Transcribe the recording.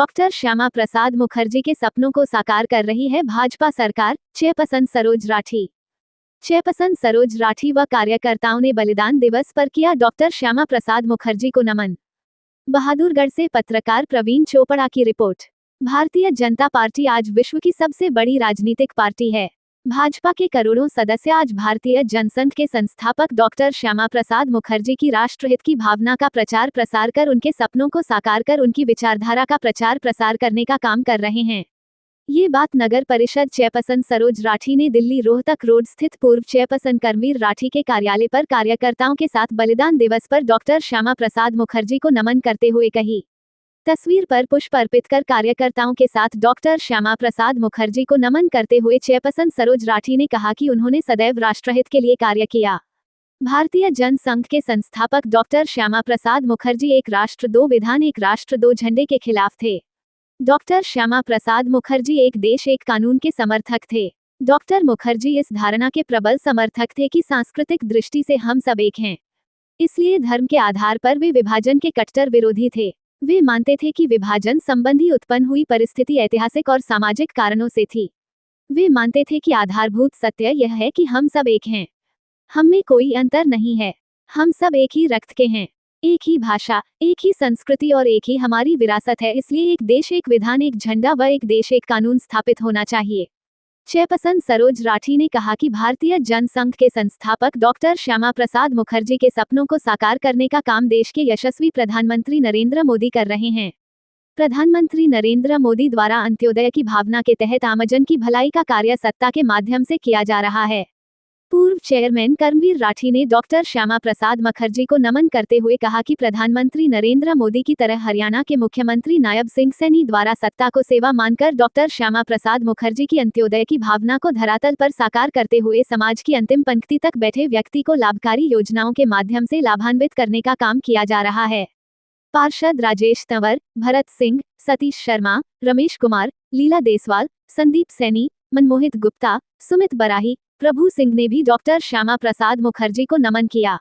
Doctor Shyama Prasad Mukherjee के सपनों को साकार कर रही है भाजपा सरकार, चेयरपर्सन सरोज राठी। चेयरपर्सन सरोज राठी व कार्यकर्ताओं ने बलिदान दिवस पर किया डॉक्टर श्यामा प्रसाद मुखर्जी को नमन। बहादुरगढ़ से पत्रकार प्रवीण चोपड़ा की रिपोर्ट। भारतीय जनता पार्टी आज विश्व की सबसे बड़ी राजनीतिक पार्टी है। भाजपा के करोड़ों सदस्य आज भारतीय जनसंघ के संस्थापक डॉक्टर श्यामा प्रसाद मुखर्जी की राष्ट्रहित की भावना का प्रचार प्रसार कर, उनके सपनों को साकार कर, उनकी विचारधारा का प्रचार प्रसार करने का काम कर रहे हैं। ये बात नगर परिषद चेयरपर्सन सरोज राठी ने दिल्ली रोहतक रोड स्थित पूर्व चेयरपर्सन करमवीर राठी के कार्यालय पर कार्यकर्ताओं के साथ बलिदान दिवस पर डॉक्टर श्यामा प्रसाद मुखर्जी को नमन करते हुए कही। तस्वीर पर पुष्प अर्पित कर कार्यकर्ताओं के साथ डॉक्टर श्यामा प्रसाद मुखर्जी को नमन करते हुए चेयरपर्सन सरोज राठी ने कहा कि उन्होंने सदैव राष्ट्रहित के लिए कार्य किया। भारतीय जनसंघ के संस्थापक डॉक्टर श्यामा प्रसाद मुखर्जी एक राष्ट्र दो विधान, एक राष्ट्र दो झंडे के खिलाफ थे। डॉक्टर श्यामा प्रसाद मुखर्जी एक देश एक कानून के समर्थक थे। डॉक्टर मुखर्जी इस धारणा के प्रबल समर्थक थे कि सांस्कृतिक दृष्टि से हम सब एक हैं, इसलिए धर्म के आधार पर वे विभाजन के कट्टर विरोधी थे। वे मानते थे कि विभाजन संबंधी उत्पन्न हुई परिस्थिति ऐतिहासिक और सामाजिक कारणों से थी। वे मानते थे कि आधारभूत सत्य यह है कि हम सब एक हैं, हम में कोई अंतर नहीं है, हम सब एक ही रक्त के हैं, एक ही भाषा, एक ही संस्कृति और एक ही हमारी विरासत है। इसलिए एक देश एक विधान, एक झंडा व एक देश एक कानून स्थापित होना चाहिए। चेयरपर्सन सरोज राठी ने कहा कि भारतीय जनसंघ के संस्थापक डॉक्टर श्यामा प्रसाद मुखर्जी के सपनों को साकार करने का काम देश के यशस्वी प्रधानमंत्री नरेंद्र मोदी कर रहे हैं। प्रधानमंत्री नरेंद्र मोदी द्वारा अंत्योदय की भावना के तहत आमजन की भलाई का कार्य सत्ता के माध्यम से किया जा रहा है। पूर्व चेयरमैन करमवीर राठी ने डॉक्टर श्यामा प्रसाद मुखर्जी को नमन करते हुए कहा कि प्रधानमंत्री नरेंद्र मोदी की तरह हरियाणा के मुख्यमंत्री नायब सिंह सैनी द्वारा सत्ता को सेवा मानकर डॉक्टर श्यामा प्रसाद मुखर्जी की अंत्योदय की भावना को धरातल पर साकार करते हुए समाज की अंतिम पंक्ति तक बैठे व्यक्ति को लाभकारी योजनाओं के माध्यम से लाभान्वित करने का काम किया जा रहा है। पार्षद राजेश तंवर, भरत सिंह, सतीश शर्मा, रमेश कुमार, लीला देसवाल, संदीप सैनी, मनमोहित गुप्ता, सुमित बराही, प्रभु सिंह ने भी डॉक्टर श्यामा प्रसाद मुखर्जी को नमन किया।